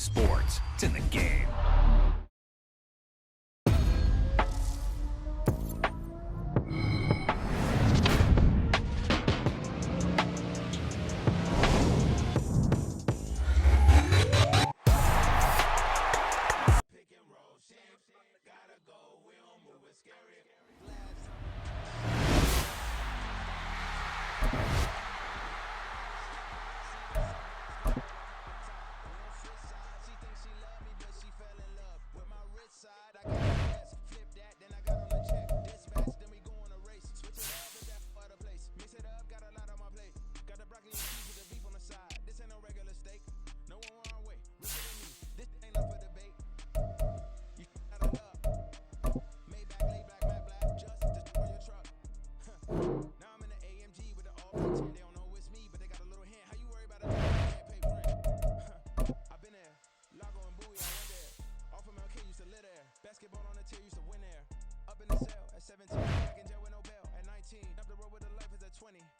Sports. It's in the game.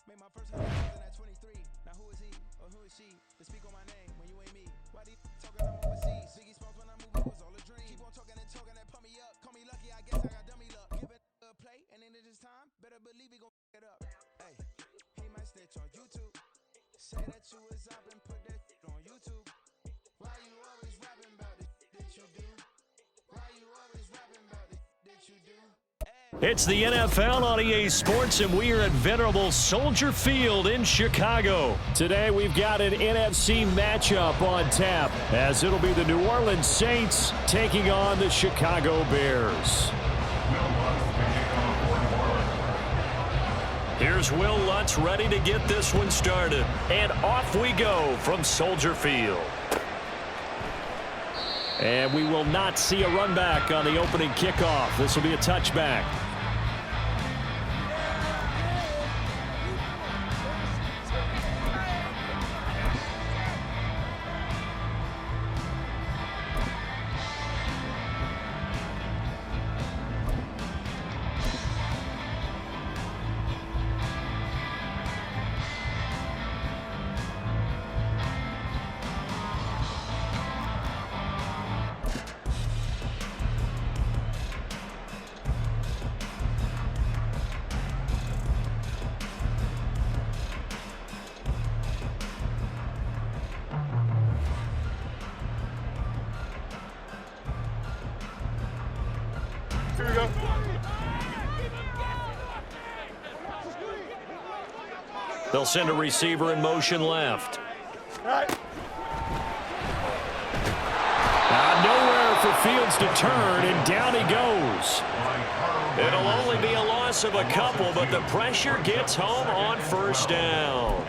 Made my first $100,000 at 23. Now who is he or who is she to speak on my name when you ain't me? Why do you talking I'm overseas? Biggie Smalls when I move it was all a dream. Keep on talking and pump me up. Call me lucky, I guess I got dummy luck. Give it a play and then it is time. Better believe he gon' it up. Hey, he might snitch on YouTube. Say that you was up and put that on YouTube. Why you always rapping about it that you do? Why you always rapping about it that you do? It's the NFL on EA Sports, and we are at venerable Soldier Field in Chicago. Today, we've got an NFC matchup on tap, as it'll be the New Orleans Saints taking on the Chicago Bears. Here's Will Lutz ready to get this one started, and off we go from Soldier Field. And we will not see a run back on the opening kickoff. This will be a touchback. Here we go. They'll send a receiver in motion left. Nowhere for Fields to turn, and down he goes. It'll only be a loss of a couple, but the pressure gets home on first down.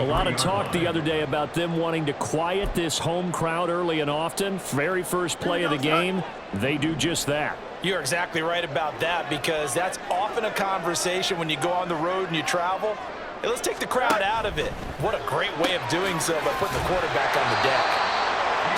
A lot of talk the other day about them wanting to quiet this home crowd early and often. Very first play of the game, they do just that. You're exactly right about that, because that's often a conversation when you go on the road and you travel. Hey, let's take the crowd out of it. What a great way of doing so by putting the quarterback on the deck.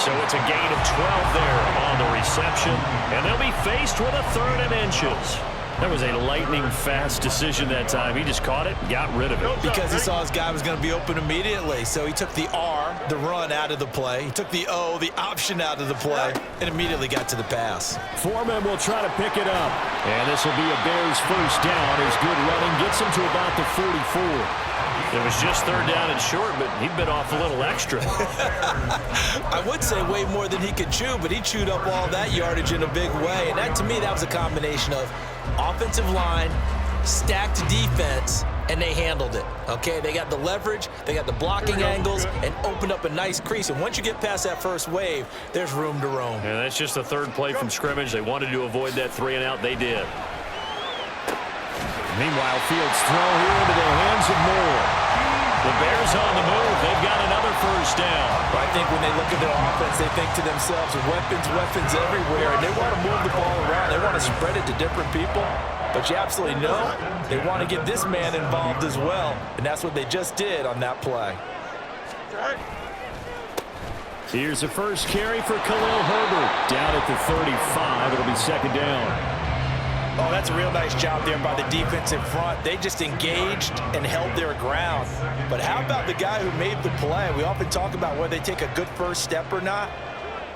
So it's a gain of 12 there on the reception, and they'll be faced with a 3rd and inches. That was a lightning-fast decision that time. He just caught it and got rid of it. Because he saw his guy was going to be open immediately. So he took the R, the run, out of the play. He took the O, the option, out of the play, and immediately got to the pass. Foreman will try to pick it up. And this will be a Bears first down. His good running gets him to about the 44. It was just 3rd down and short, but he bit off a little extra. I would say way more than he could chew, but he chewed up all that yardage in a big way. And that, to me, that was a combination of offensive line, stacked defense, and they handled it. Okay, they got the leverage, they got the blocking angles, and opened up a nice crease. And once you get past that first wave, there's room to roam. And that's just the 3rd play from scrimmage. They wanted to avoid that 3-and-out. They did. Meanwhile, Fields throw here into the hands of Moore. The Bears on the move. They've got another first down. I think when they look at their offense, they think to themselves, weapons everywhere, and they want to move the ball around. They want to spread it to different people. But you absolutely know they want to get this man involved as well, and that's what they just did on that play. Here's the first carry for Khalil Herbert. Down at the 35. It'll be 2nd down. Oh, that's a real nice job there by the defense in front. They just engaged and held their ground. But how about the guy who made the play? We often talk about whether they take a good first step or not.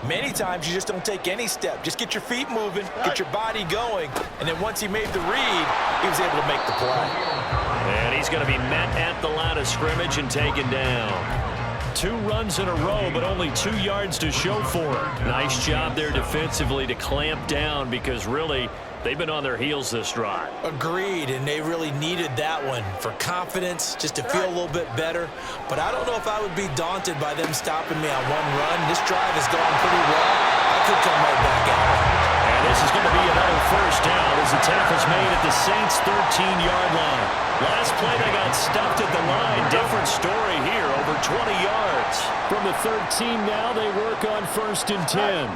Many times you just don't take any step. Just get your feet moving, get your body going, and then once he made the read, he was able to make the play. And he's going to be met at the line of scrimmage and taken down. 2 runs in a row, but only 2 yards to show for it. Nice job there defensively to clamp down because really they've been on their heels this drive. Agreed, and they really needed that one for confidence, just to feel a little bit better. But I don't know if I would be daunted by them stopping me on 1 run. This drive has gone pretty well. I could come right back at it. And this is going to be another first down as the tackle's made at the Saints' 13-yard line. Last play they got stuffed at the line. Different story here, over 20 yards. From the 13 now, they work on 1st and 10.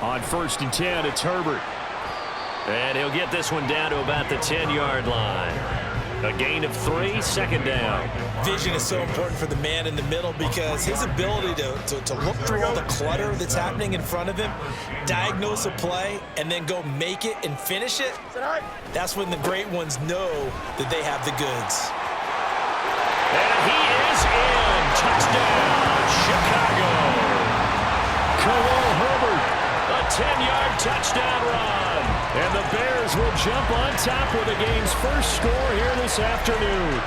On 1st and 10, it's Herbert. And he'll get this one down to about the 10-yard line. A gain of 3, 2nd down. Vision is so important for the man in the middle because his ability to look through all the clutter that's happening in front of him, diagnose a play, and then go make it and finish it, that's when the great ones know that they have the goods. And he is in. Touchdown, Chicago. Khalil Herbert, a 10-yard touchdown run. And the Bears will jump on top with the game's first score here this afternoon.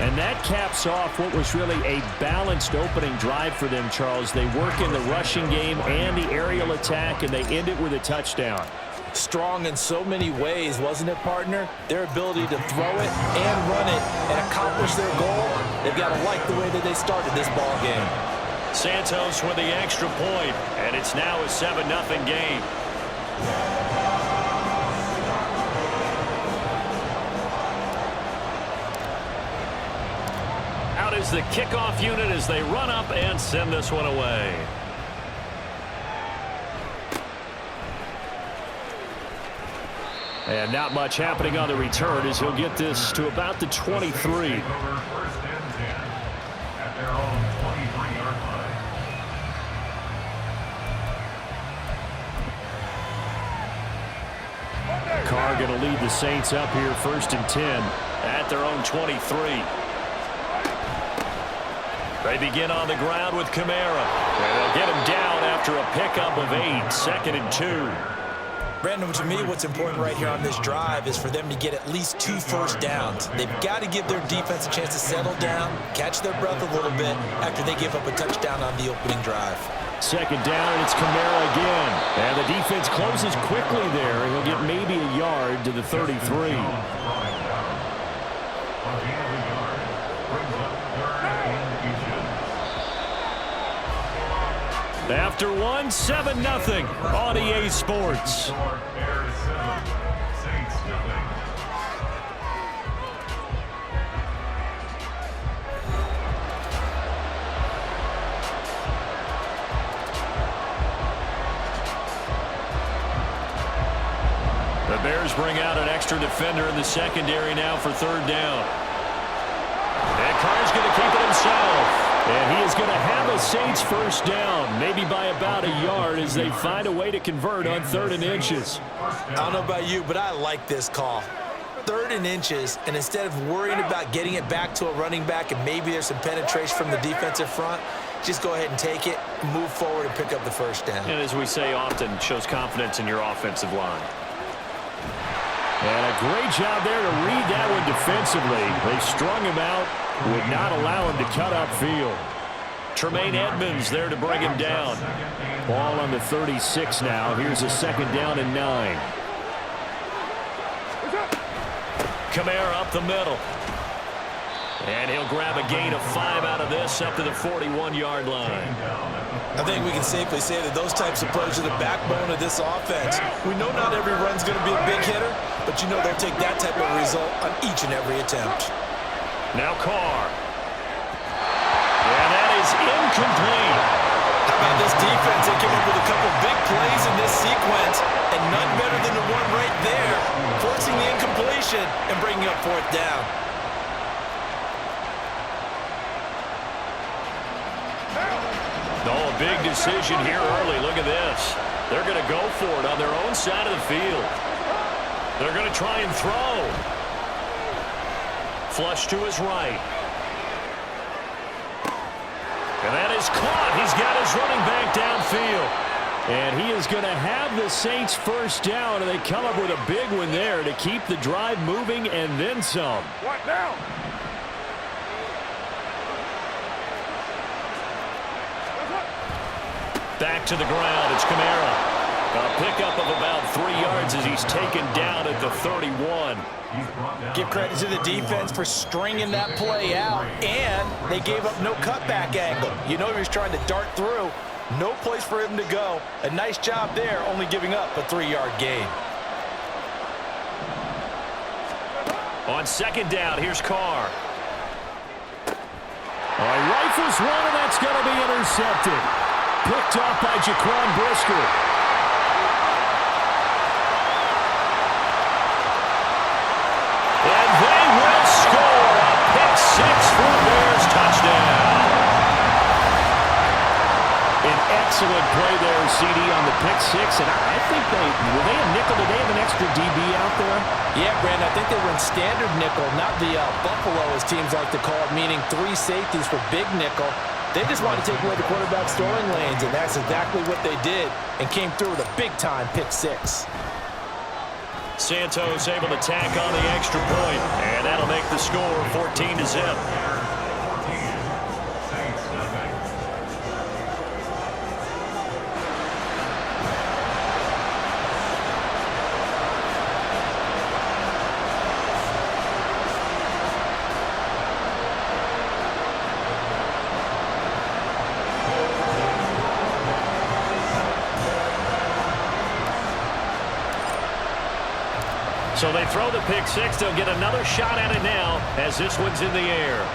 And that caps off what was really a balanced opening drive for them, Charles. They work in the rushing game and the aerial attack, and they end it with a touchdown. Strong in so many ways, wasn't it, partner? Their ability to throw it and run it and accomplish their goal, they've got to like the way that they started this ball game. Santos with the extra point, and it's now a 7-0 game. Out is the kickoff unit as they run up and send this one away. And not much happening on the return as he'll get this to about the 23. Carr going to lead the Saints up here 1st and 10 at their own 23. They begin on the ground with Kamara. And they'll get him down after a pickup of 8, 2nd and 2. Brandon, to me, what's important right here on this drive is for them to get at least 2 first downs. They've got to give their defense a chance to settle down, catch their breath a little bit after they give up a touchdown on the opening drive. 2nd down, and it's Kamara again. And the defense closes quickly there, and he'll get maybe a yard to the 33. After 1, 7-0 on EA Sports. The Bears bring out an extra defender in the secondary now for 3rd down. And Carr's going to keep it himself. And he is going to have a Saints first down, maybe by about a yard as they find a way to convert on 3rd and inches. I don't know about you, but I like this call. 3rd and inches, and instead of worrying about getting it back to a running back and maybe there's some penetration from the defensive front, just go ahead and take it, move forward, and pick up the first down. And as we say often, shows confidence in your offensive line. And a great job there to read that one defensively. They strung him out, would not allow him to cut upfield. Tremaine Edmonds there to bring him down. Ball on the 36 now. Here's a 2nd down and 9. Kamara up the middle. And he'll grab a gain of 5 out of this up to the 41-yard line. I think we can safely say that those types of plays are the backbone of this offense. We know not every run's going to be a big hitter, but you know they'll take that type of result on each and every attempt. Now Carr. And that is incomplete. How about this defense? They came up with a couple big plays in this sequence, and none better than the one right there, forcing the incompletion and bringing up 4th down. Oh, a big decision here early. Look at this. They're going to go for it on their own side of the field. They're going to try and throw. Flush to his right. And that is caught. He's got his running back downfield. And he is going to have the Saints first down, and they come up with a big one there to keep the drive moving and then some. What now? Back to the ground. It's Kamara. A pickup of about 3 yards as he's taken down at the 31. Give credit to the defense for stringing that play out, and they gave up no cutback angle. You know he was trying to dart through. No place for him to go. A nice job there, only giving up a 3-yard gain. On second down, here's Carr. Rifles one, and that's going to be intercepted. Picked off by Jaquan Brisker. And they will score a pick six for a Bears touchdown. An excellent play there, CD, on the pick six. And I think were they a nickel? Did they have an extra DB out there? Yeah, Brandon, I think they were in standard nickel, not the Buffalo, as teams like to call it, meaning 3 safeties for big nickel. They just wanted to take away the quarterback's throwing lanes, and that's exactly what they did, and came through with a big-time pick six. Santos able to tack on the extra point, and that'll make the score 14-0. So they throw the pick six. They'll get another shot at it now as this one's in the air.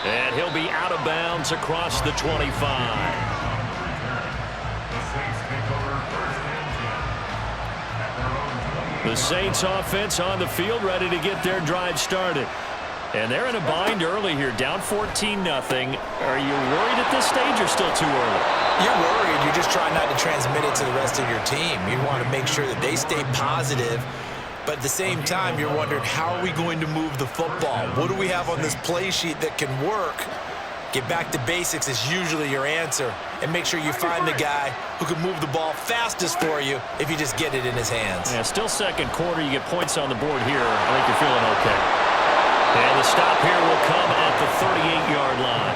And he'll be out of bounds across the 25. The Saints offense on the field ready to get their drive started. And they're in a bind early here, down 14-0. Are you worried at this stage or still too early? You're worried. You're just trying not to transmit it to the rest of your team. You want to make sure that they stay positive. But at the same time, you're wondering, how are we going to move the football? What do we have on this play sheet that can work? Get back to basics is usually your answer. And make sure you find the guy who can move the ball fastest for you if you just get it in his hands. Yeah, still second quarter. You get points on the board here. I think you're feeling okay. And the stop here will come at the 38-yard line.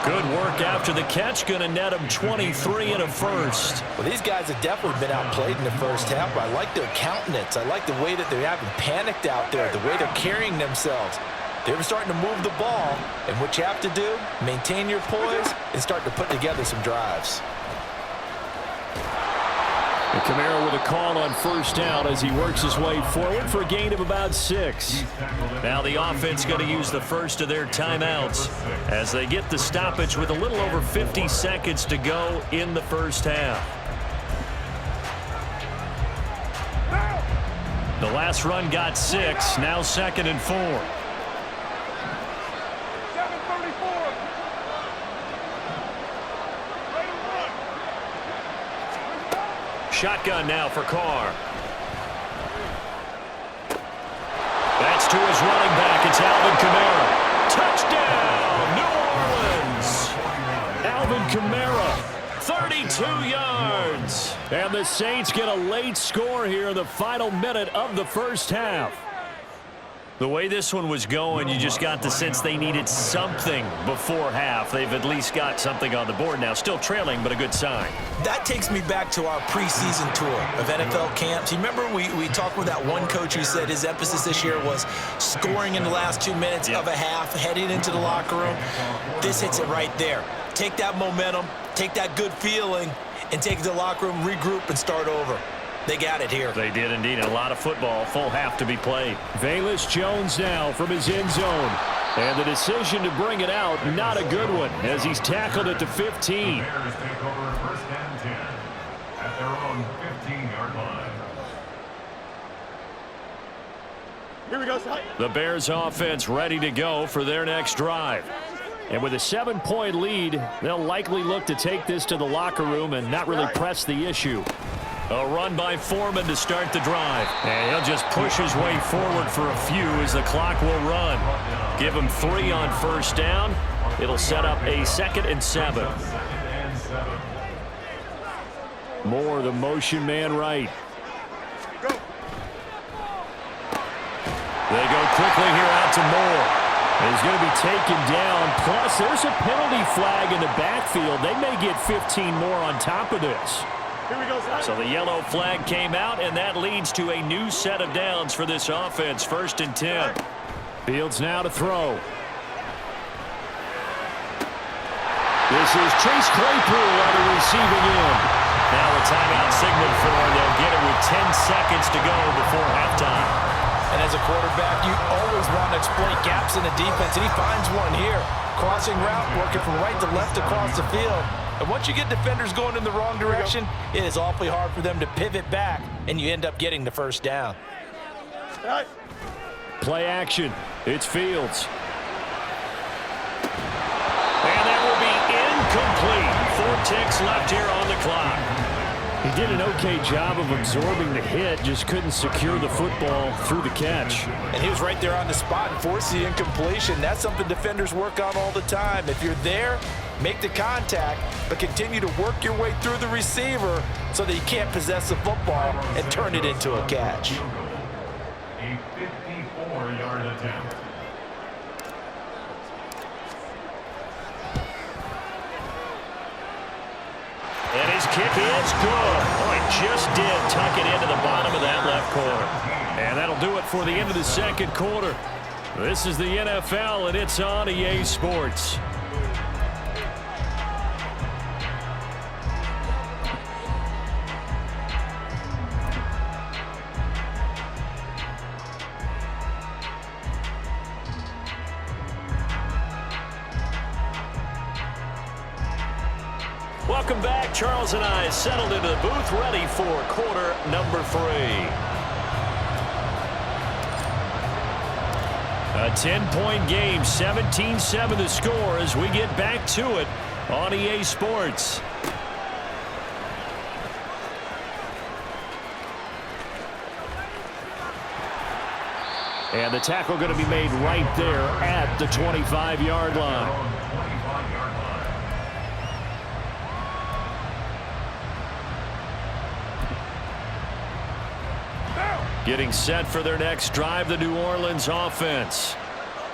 Good work after the catch. Going to net them 23 and a first. Well, these guys have definitely been outplayed in the first half, but I like their countenance. I like the way that they haven't panicked out there, the way they're carrying themselves. They're starting to move the ball, and what you have to do, maintain your poise and start to put together some drives. And Kamara with a call on first down as he works his way forward for a gain of about 6. Now the offense going to use the first of their timeouts as they get the stoppage with a little over 50 seconds to go in the first half. The last run got 6, now 2nd and 4. 7:34. Shotgun now for Carr. That's to his running back. It's Alvin Kamara. Touchdown, New Orleans. Alvin Kamara, 32 yards. And the Saints get a late score here in the final minute of the first half. The way this one was going, you just got the sense they needed something before half. They've at least got something on the board now. Still trailing, but a good sign. That takes me back to our preseason tour of NFL camps. You remember we talked with that one coach who said his emphasis this year was scoring in the last 2 minutes of a half, heading into the locker room. This hits it right there. Take that momentum, take that good feeling, and take it to the locker room, regroup, and start over. They got it here. They did indeed. A lot of football, full half to be played. Velus Jones now from his end zone. And the decision to bring it out, not a good one, as he's tackled at the 15. Bears take over first and 10 at their own 15-yard line. Here we go, Scott. The Bears offense ready to go for their next drive. And with a 7-point lead, they'll likely look to take this to the locker room and not really press the issue. A run by Foreman to start the drive. And he'll just push his way forward for a few as the clock will run. Give him 3 on first down. It'll set up a 2nd and 7. Moore, the motion man right. They go quickly here out to Moore. He's going to be taken down. Plus, there's a penalty flag in the backfield. They may get 15 more on top of this. Here we go, So the yellow flag came out, and that leads to a new set of downs for this offense. 1st and 10. Fields now to throw. This is Chase Claypool on the receiving end. Now a timeout signal for him. They'll get it with 10 seconds to go before halftime. And as a quarterback, you always want to exploit gaps in the defense, and he finds one here. Crossing route, working from right to left across the field. And once you get defenders going in the wrong direction, it is awfully hard for them to pivot back, and you end up getting the first down. Play action. It's Fields. And that will be incomplete. 4 ticks left here on the clock. He did an okay job of absorbing the hit, just couldn't secure the football through the catch. And he was right there on the spot and forced the incompletion. That's something defenders work on all the time. If you're there, make the contact, but continue to work your way through the receiver so that you can't possess the football and turn it into a catch. A 54-yard attempt. And his kick is good. Oh, he just did tuck it into the bottom of that left corner. And that'll do it for the end of the 2nd quarter. This is the NFL, and it's on EA Sports. Welcome back. Charles and I settled into the booth, ready for quarter number 3. A 10-point game, 17-7 the score as we get back to it on EA Sports. And the tackle going to be made right there at the 25-yard line. Getting set for their next drive, the New Orleans offense.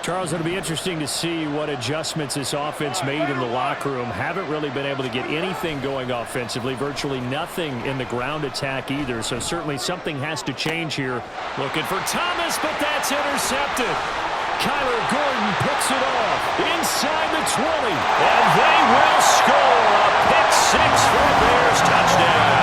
Charles, it'll be interesting to see what adjustments this offense made in the locker room. Haven't really been able to get anything going offensively, virtually nothing in the ground attack either. So certainly something has to change here. Looking for Thomas, but that's intercepted. Kyler Gordon picks it off inside the 20, and they will score a pick 6 for a Bears touchdown.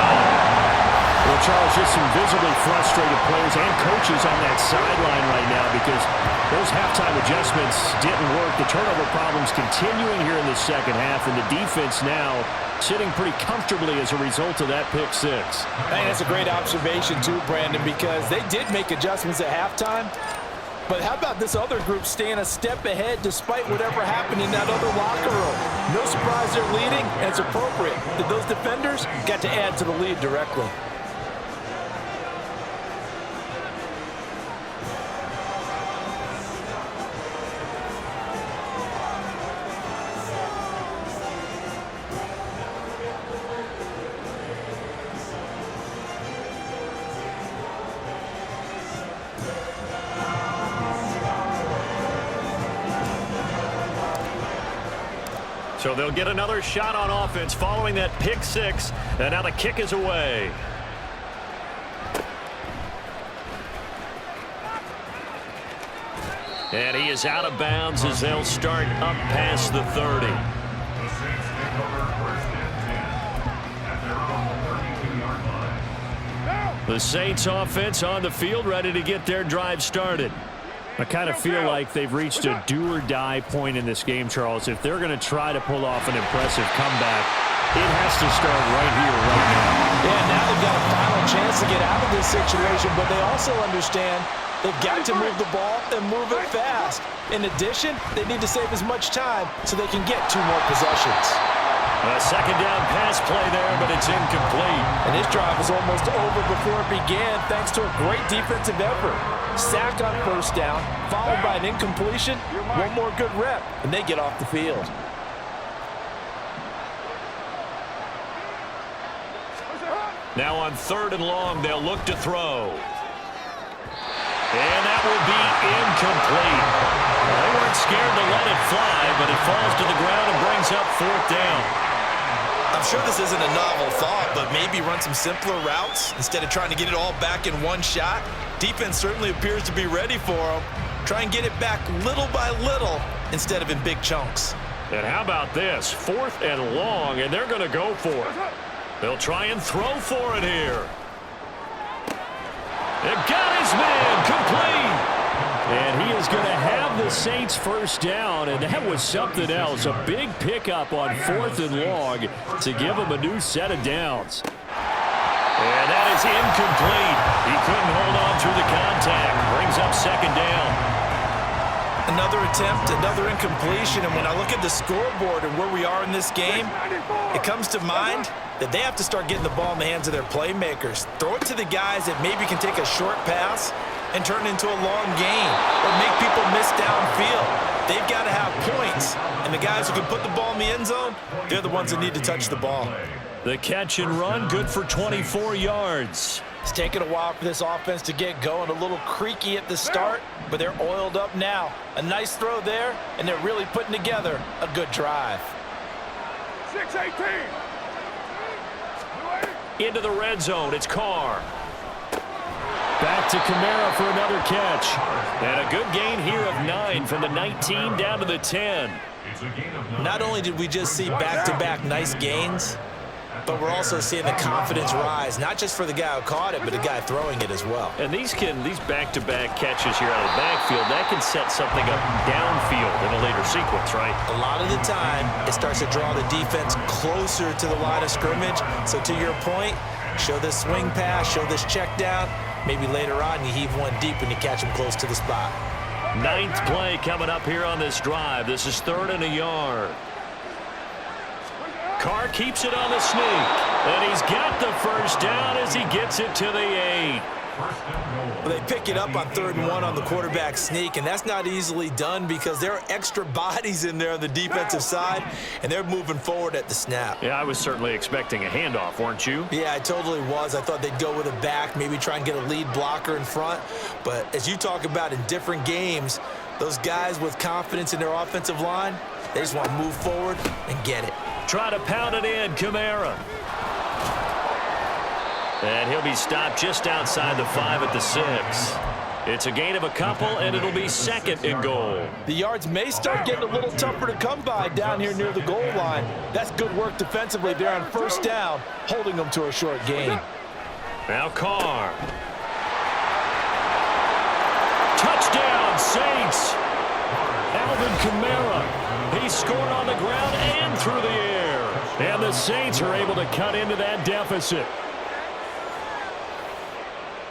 Well, Charles, just some visibly frustrated players and coaches on that sideline right now because those halftime adjustments didn't work. The turnover problems continuing here in the 2nd half, and the defense now sitting pretty comfortably as a result of that pick 6. I think that's a great observation too, Brandon, because they did make adjustments at halftime. But how about this other group staying a step ahead despite whatever happened in that other locker room? No surprise they're leading, and it's appropriate that those defenders got to add to the lead directly. So they'll get another shot on offense following that pick 6, and now the kick is away. And he is out of bounds as they'll start up past the 30. The Saints take over 1st and 10 at their own 32-yard line. The Saints offense on the field, ready to get their drive started. I kind of feel like they've reached a do-or-die point in this game, Charles. If they're going to try to pull off an impressive comeback, it has to start right here, right now. Yeah, now they've got a final chance to get out of this situation, but they also understand they've got to move the ball and move it fast. In addition, they need to save as much time so they can get 2 more possessions. A 2nd down pass play there, but it's incomplete. And his drive was almost over before it began thanks to a great defensive effort. Sack on first down, followed by an incompletion, one more good rep, and they get off the field. Now on 3rd and long, they'll look to throw. And that will be incomplete. They weren't scared to let it fly, but it falls to the ground and brings up 4th down. I'm sure this isn't a novel thought, but maybe run some simpler routes instead of trying to get it all back in one shot. Defense certainly appears to be ready for them. Try and get it back little by little instead of in big chunks. And how about this? 4th and long, and they're going to go for it. They'll try and throw for it here. It got his man complete. And he is going to have the Saints first down, and that was something else. A big pickup on 4th and long to give him a new set of downs. And that is incomplete. He couldn't hold on through the contact. Brings up 2nd down. Another attempt, another incompletion, and when I look at the scoreboard and where we are in this game, it comes to mind that they have to start getting the ball in the hands of their playmakers. Throw it to the guys that maybe can take a short pass and turn it into a long gain or make people miss downfield. They've got to have points, and the guys who can put the ball in the end zone, they're the ones that need to touch the ball. The catch and run, good for 24 yards. It's taken a while for this offense to get going. A little creaky at the start, but they're oiled up now. A nice throw there, and they're really putting together a good drive. 6-18. Into the red zone, it's Carr. Back to Kamara for another catch. And a good gain here of 9 from the 19 down to the 10. Not only did we just see back-to-back nice gains, but we're also seeing the confidence rise, not just for the guy who caught it, but the guy throwing it as well. And these back-to-back catches here out of the backfield, that can set something up downfield in a later sequence, right? A lot of the time, it starts to draw the defense closer to the line of scrimmage. So to your point, show this swing pass, show this check down. Maybe later on you heave one deep and you catch him close to the spot. 9th play coming up here on this drive. This is 3rd and a yard. Carr keeps it on the sneak, and he's got the first down as he gets it to the 8. Well, they pick it up on 3rd and 1 on the quarterback sneak, and that's not easily done because there are extra bodies in there on the defensive side, and they're moving forward at the snap. Yeah, I was certainly expecting a handoff, weren't you? Yeah, I totally was. I thought they'd go with a back, maybe try and get a lead blocker in front. But as you talk about in different games, those guys with confidence in their offensive line, they just want to move forward and get it. Try to pound it in, Kamara. And he'll be stopped just outside the 5 at the 6. It's a gain of a couple, and it'll be 2nd and goal. The yards may start getting a little tougher to come by down here near the goal line. That's good work defensively there on first down, holding them to a short gain. Now Carr. Touchdown, Saints. Alvin Kamara. He scored on the ground and through the air. And the Saints are able to cut into that deficit.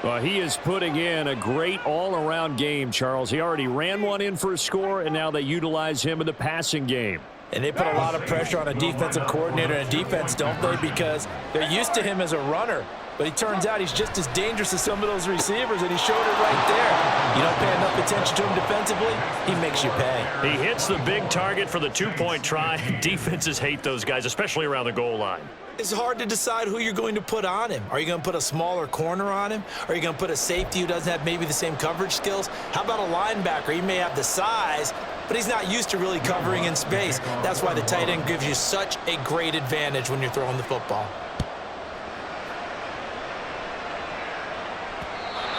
Well, he is putting in a great all-around game, Charles. He already ran one in for a score, and now they utilize him in the passing game. And they put a lot of pressure on a defensive coordinator and defense, don't they? Because they're used to him as a runner. But it turns out he's just as dangerous as some of those receivers, and he showed it right there. You don't pay enough attention to him defensively, he makes you pay. He hits the big target for the two-point try. Defenses hate those guys, especially around the goal line. It's hard to decide who you're going to put on him. Are you going to put a smaller corner on him? Are you going to put a safety who doesn't have maybe the same coverage skills? How about a linebacker? He may have the size, but he's not used to really covering in space. That's why the tight end gives you such a great advantage when you're throwing the football.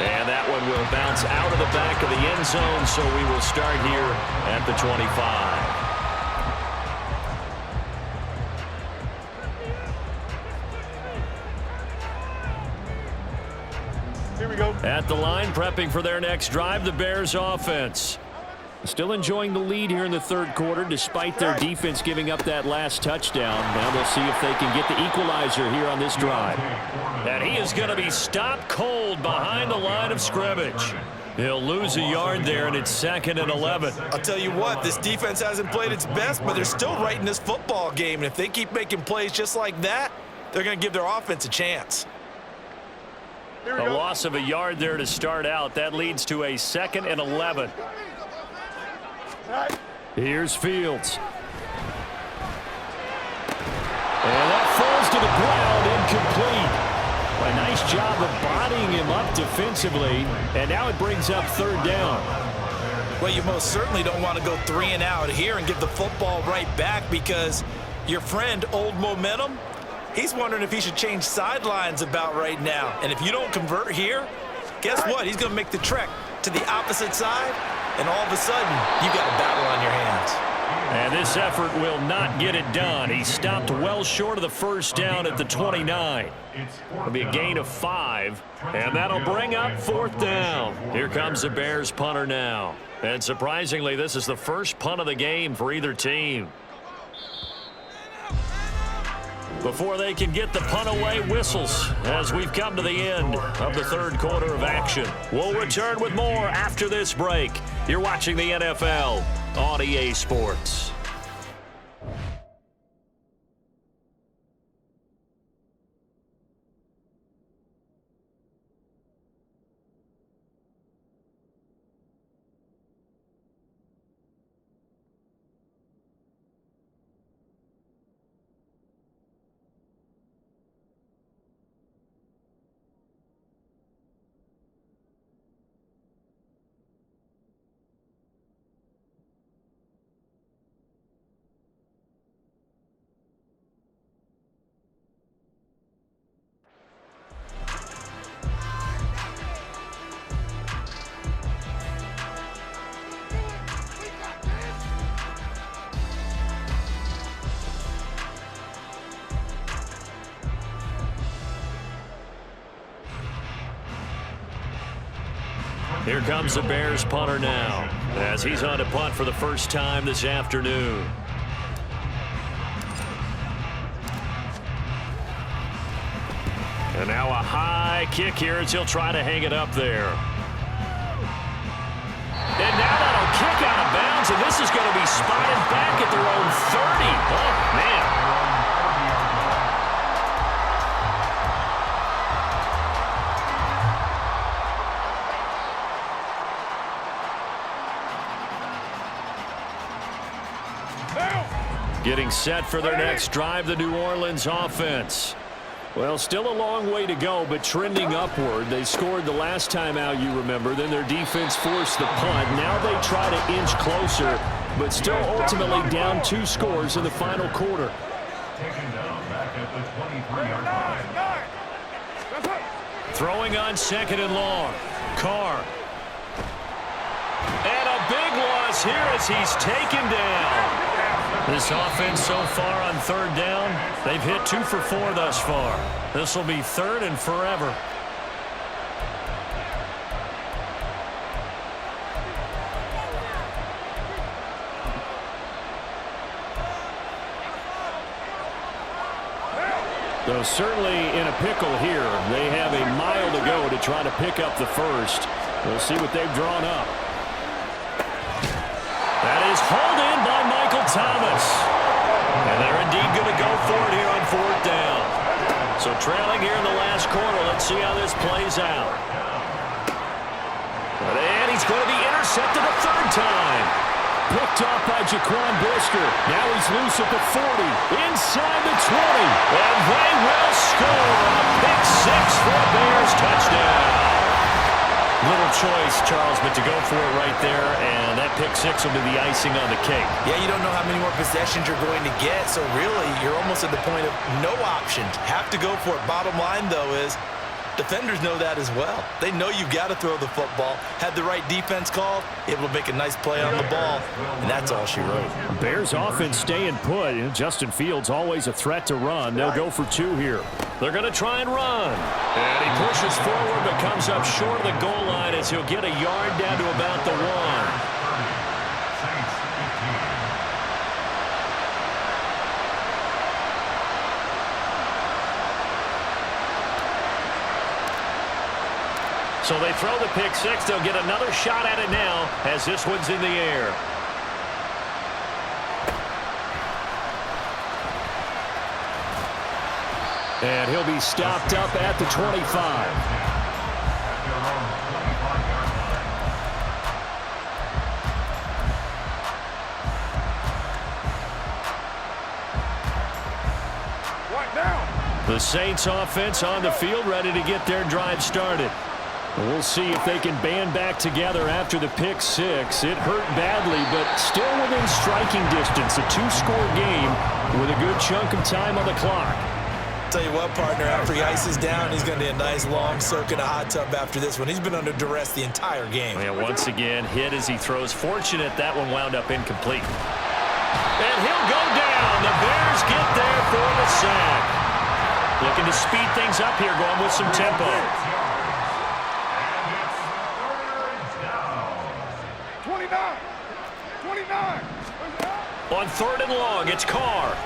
And that one will bounce out of the back of the end zone, so we will start here at the 25. Here we go. At the line, prepping for their next drive, the Bears offense. Still enjoying the lead here in the third quarter, despite their defense giving up that last touchdown. Now they'll see if they can get the equalizer here on this drive. And he is going to be stopped cold behind the line of scrimmage. He'll lose a yard there, and it's 2nd and 11. I'll tell you what, this defense hasn't played its best, but they're still right in this football game. And if they keep making plays just like that, they're going to give their offense a chance. Here we A go. loss of a yard there to start out. That leads to a 2nd and 11. Here's Fields. And that falls to the ground, incomplete. A nice job of bodying him up defensively, and now it brings up 3rd down. Well, you most certainly don't want to go 3 and out here and give the football right back, because your friend, Old Momentum, he's wondering if he should change sidelines about right now. And if you don't convert here, guess what? He's going to make the trek to the opposite side, and all of a sudden, you've got a battle on your hands. And this effort will not get it done. He stopped well short of the 1st down at the 29. It'll be a gain of 5, and that'll bring up 4th down. Here comes the Bears punter now. And surprisingly, this is the first punt of the game for either team. Before they can get the punt away, whistles as we've come to the end of the 3rd quarter of action. We'll return with more after this break. You're watching the NFL on EA Sports. Here comes the Bears punter now, as he's on to punt for the first time this afternoon. And now a high kick here as he'll try to hang it up there. And now that'll kick out of bounds, and this is going to be spotted back at their own 30. Oh, man. Getting set for their next drive, the New Orleans offense. Well, still a long way to go, but trending upward. They scored the last time out, you remember. Then their defense forced the punt. Now they try to inch closer, but still ultimately down 2 scores in the final quarter. Taken down back at the 23-yard line. Throwing on 2nd and long. Carr. And a big loss here as he's taken down. This offense so far on 3rd down, they've hit 2 for 4 thus far. This will be 3rd and forever. Though certainly in a pickle here, they have a mile to go to try to pick up the first. We'll see what they've drawn up. That is hauled in by Michael Thomas. And they're indeed going to go for it here on 4th down. So trailing here in the last quarter. Let's see how this plays out. And he's going to be intercepted a 3rd time. Picked off by Jaquan Brisker. Now he's loose at the 40. Inside the 20. And they will score a pick 6 for a Bears touchdown. Little choice, Charles, but to go for it right there, and that pick 6 will be the icing on the cake. Yeah, you don't know how many more possessions you're going to get, so really you're almost at the point of no options. Have to go for it. Bottom line, though, is defenders know that as well. They know you've got to throw the football. Had the right defense called, able to make a nice play on the ball, and that's all she wrote. Bears offense staying put. Justin Fields always a threat to run. They'll go for 2 here. They're going to try and run. And he pushes forward but comes up short of the goal line as he'll get a yard down to about the 1. So they throw the pick 6. They'll get another shot at it now as this one's in the air. And he'll be stopped up at the 25. The Saints offense on the field, ready to get their drive started. We'll see if they can band back together after the pick six. It hurt badly, but still within striking distance. A two-score game with a good chunk of time on the clock. Tell you what, partner, after he ices down, he's going to be a nice long circuit of hot tub after this one. He's been under duress the entire game. And once again, hit as he throws. Fortunate that one wound up incomplete. And he'll go down. The Bears get there for the sack. Looking to speed things up here, going with some tempo. 29. On 3rd and long, it's Carr.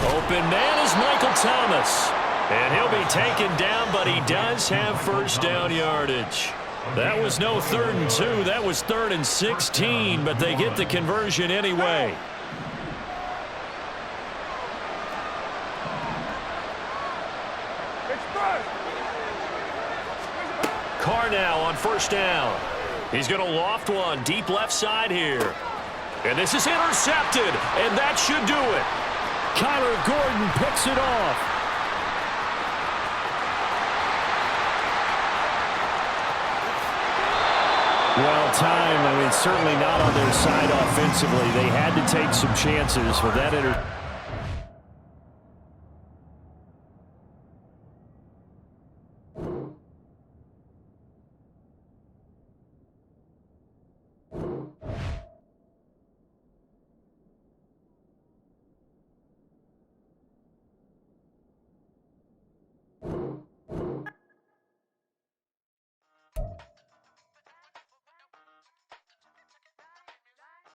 Open man is Michael Thomas. And he'll be taken down, but he does have first down yardage. That was no 3rd and 2. That was 3rd and 16, but they get the conversion anyway. Carr now on first down. He's going to loft one deep left side here. And this is intercepted, and that should do it. Kyler Gordon picks it off. Well timed. I mean, certainly not on their side offensively. They had to take some chances with that